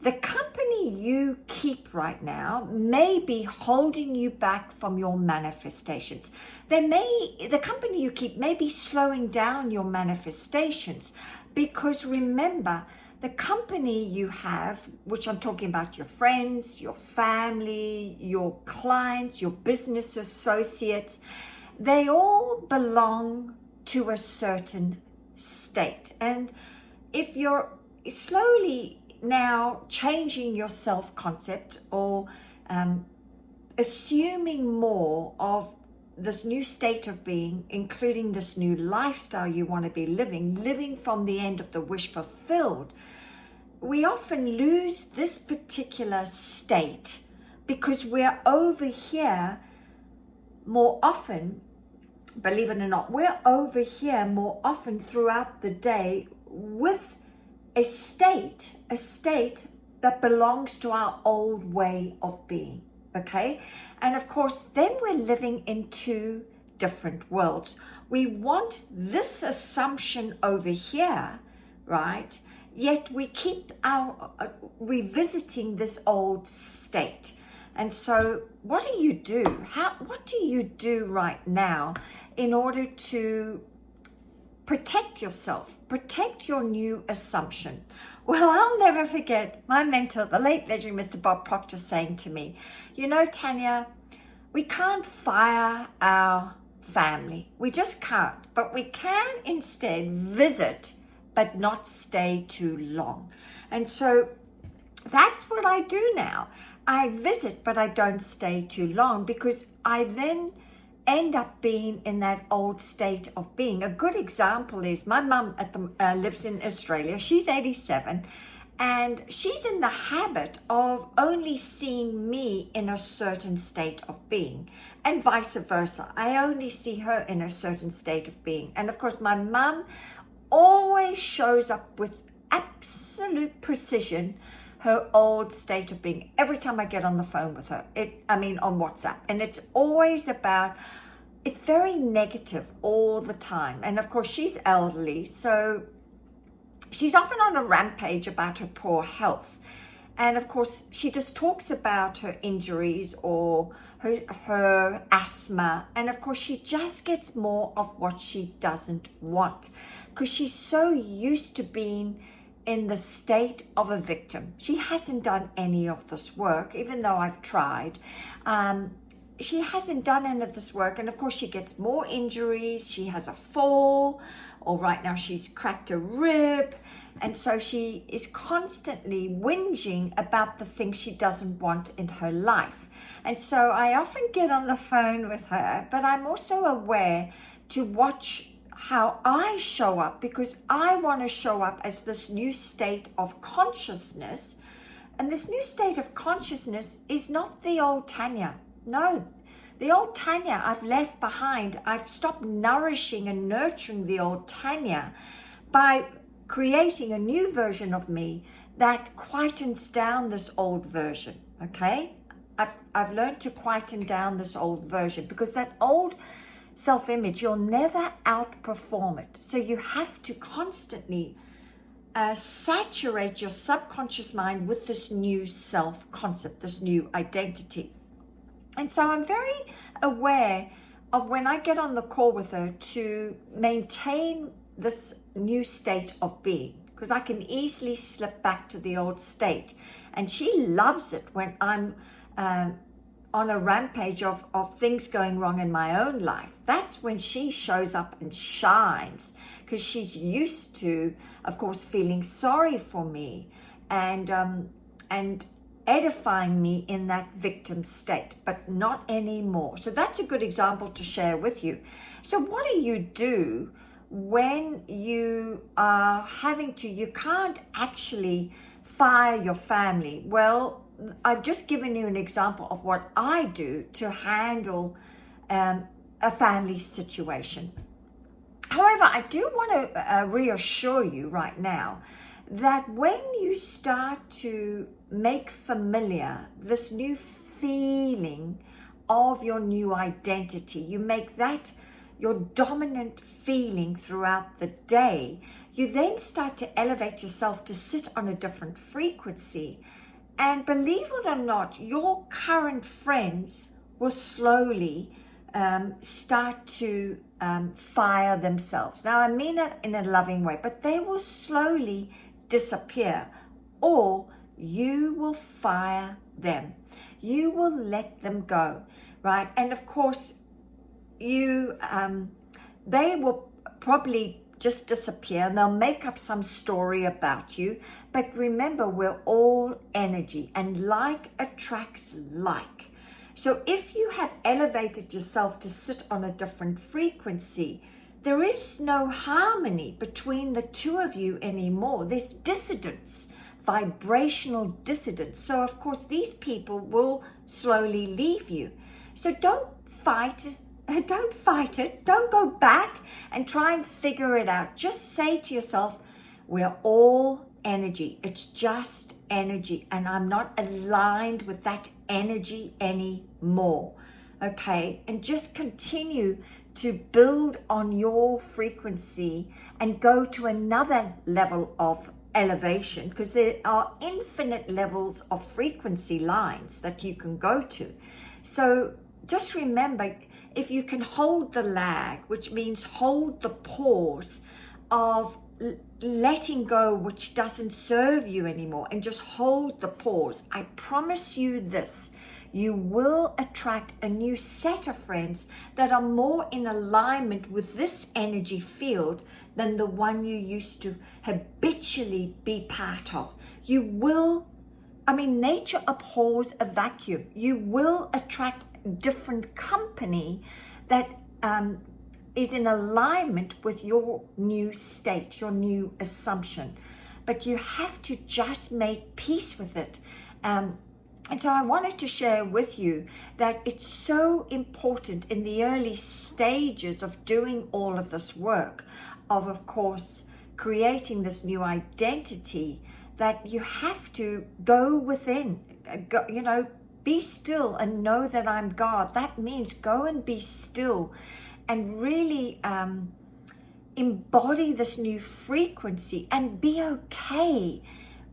the company you keep right now may be holding you back from your manifestations. The company you keep may be slowing down your manifestations, because remember, the company you have, which I'm talking about your friends, your family, your clients, your business associates, they all belong to a certain state. And if you're slowly now changing your self-concept, or assuming more of this new state of being, including this new lifestyle you want to be living from the end of the wish fulfilled, we often lose this particular state because we're over here more often. Believe it or not, we're over here more often throughout the day with a state that belongs to our old way of being, okay? And of course, then we're living in two different worlds. We want this assumption over here, right? Yet we keep revisiting this old state. And so what do you do? What do you do right now in order to protect yourself, protect your new assumption? Well, I'll never forget my mentor, the late legendary Mr. Bob Proctor, saying to me, you know, Tanya, we can't fire our family. We just can't. But we can instead visit, but not stay too long. And so that's what I do now. I visit, but I don't stay too long, because I then end up being in that old state of being. A good example is my mum lives in Australia. She's 87, and she's in the habit of only seeing me in a certain state of being, and vice versa. I only see her in a certain state of being. And of course, my mum always shows up with absolute precision her old state of being every time I get on the phone with her, on WhatsApp. And it's always it's very negative all the time. And of course, she's elderly, so she's often on a rampage about her poor health. And of course, she just talks about her injuries or her asthma. And of course, she just gets more of what she doesn't want, because she's so used to being in the state of a victim. She hasn't done any of this work, even though I've tried. She hasn't done any of this work, and of course she gets more injuries. She has a fall, or right now she's cracked a rib, and so she is constantly whinging about the things she doesn't want in her life. And so I often get on the phone with her, but I'm also aware to watch how I show up, because I want to show up as this new state of consciousness. And this new state of consciousness is not the old Tanya. No, the old Tanya I've left behind. I've stopped nourishing and nurturing the old Tanya by creating a new version of me that quietens down this old version, okay? I've learned to quieten down this old version, because that old self-image, you'll never outperform it. So you have to constantly saturate your subconscious mind with this new self-concept, this new identity. And so I'm very aware of, when I get on the call with her, to maintain this new state of being, because I can easily slip back to the old state. And she loves it when I'm on a rampage of things going wrong in my own life. That's when she shows up and shines, because she's used to, of course, feeling sorry for me and edifying me in that victim state, but not anymore. So that's a good example to share with you. So what do you do when you are you can't actually fire your family? Well, I've just given you an example of what I do to handle a family situation. However, I do want to reassure you right now that when you start to make familiar this new feeling of your new identity, you make that your dominant feeling throughout the day, you then start to elevate yourself to sit on a different frequency. And believe it or not, your current friends will slowly start to fire themselves. Now, I mean it in a loving way, but they will slowly disappear, or you will fire them. You will let them go, right? And of course, they will probably just disappear, and they'll make up some story about you. But remember, we're all energy, and like attracts like. So if you have elevated yourself to sit on a different frequency, there is no harmony between the two of you anymore. There's dissonance, vibrational dissonance. So of course, these people will slowly leave you. So don't fight it. Don't go back and try and figure it out. Just say to yourself, we're all energy. It's just energy, and I'm not aligned with that energy anymore. Okay? And just continue to build on your frequency and go to another level of elevation, because there are infinite levels of frequency lines that you can go to. So just remember, if you can hold the lag, which means hold the pause of letting go which doesn't serve you anymore, and just hold the pause, I promise you this, you will attract a new set of friends that are more in alignment with this energy field than the one you used to habitually be part of. You will, nature abhors a vacuum. You will attract different company that is in alignment with your new state, your new assumption. But you have to just make peace with it. And so I wanted to share with you that it's so important in the early stages of doing all of this work, of course, creating this new identity, that you have to go within, be still and know that I'm God. That means go and be still and really embody this new frequency and be okay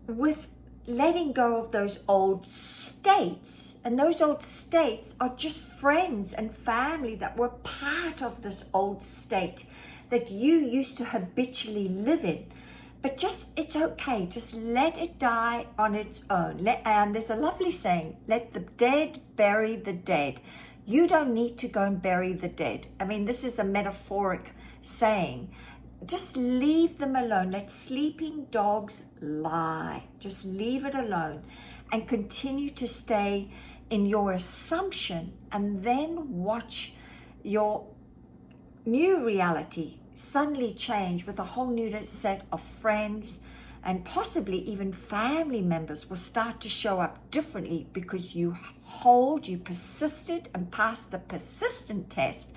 with letting go of those old states. And those old states are just friends and family that were part of this old state that you used to habitually live in. But it's okay. Just let it die on its own. And there's a lovely saying, let the dead bury the dead. You don't need to go and bury the dead. This is a metaphoric saying. Just leave them alone. Let sleeping dogs lie. Just leave it alone and continue to stay in your assumption, and then watch your new reality suddenly change with a whole new set of friends, and possibly even family members will start to show up differently because you persisted and passed the persistent test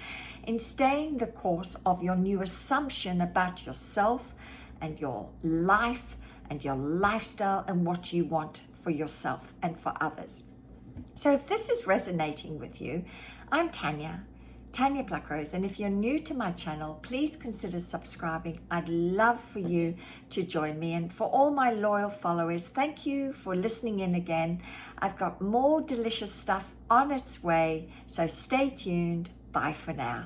in staying the course of your new assumption about yourself and your life and your lifestyle and what you want for yourself and for others. So if this is resonating with you, I'm Tanya Blackrose, and if you're new to my channel, please consider subscribing. I'd love for you to join me, and for all my loyal followers, thank you for listening in again. I've got more delicious stuff on its way, so stay tuned. Bye for now.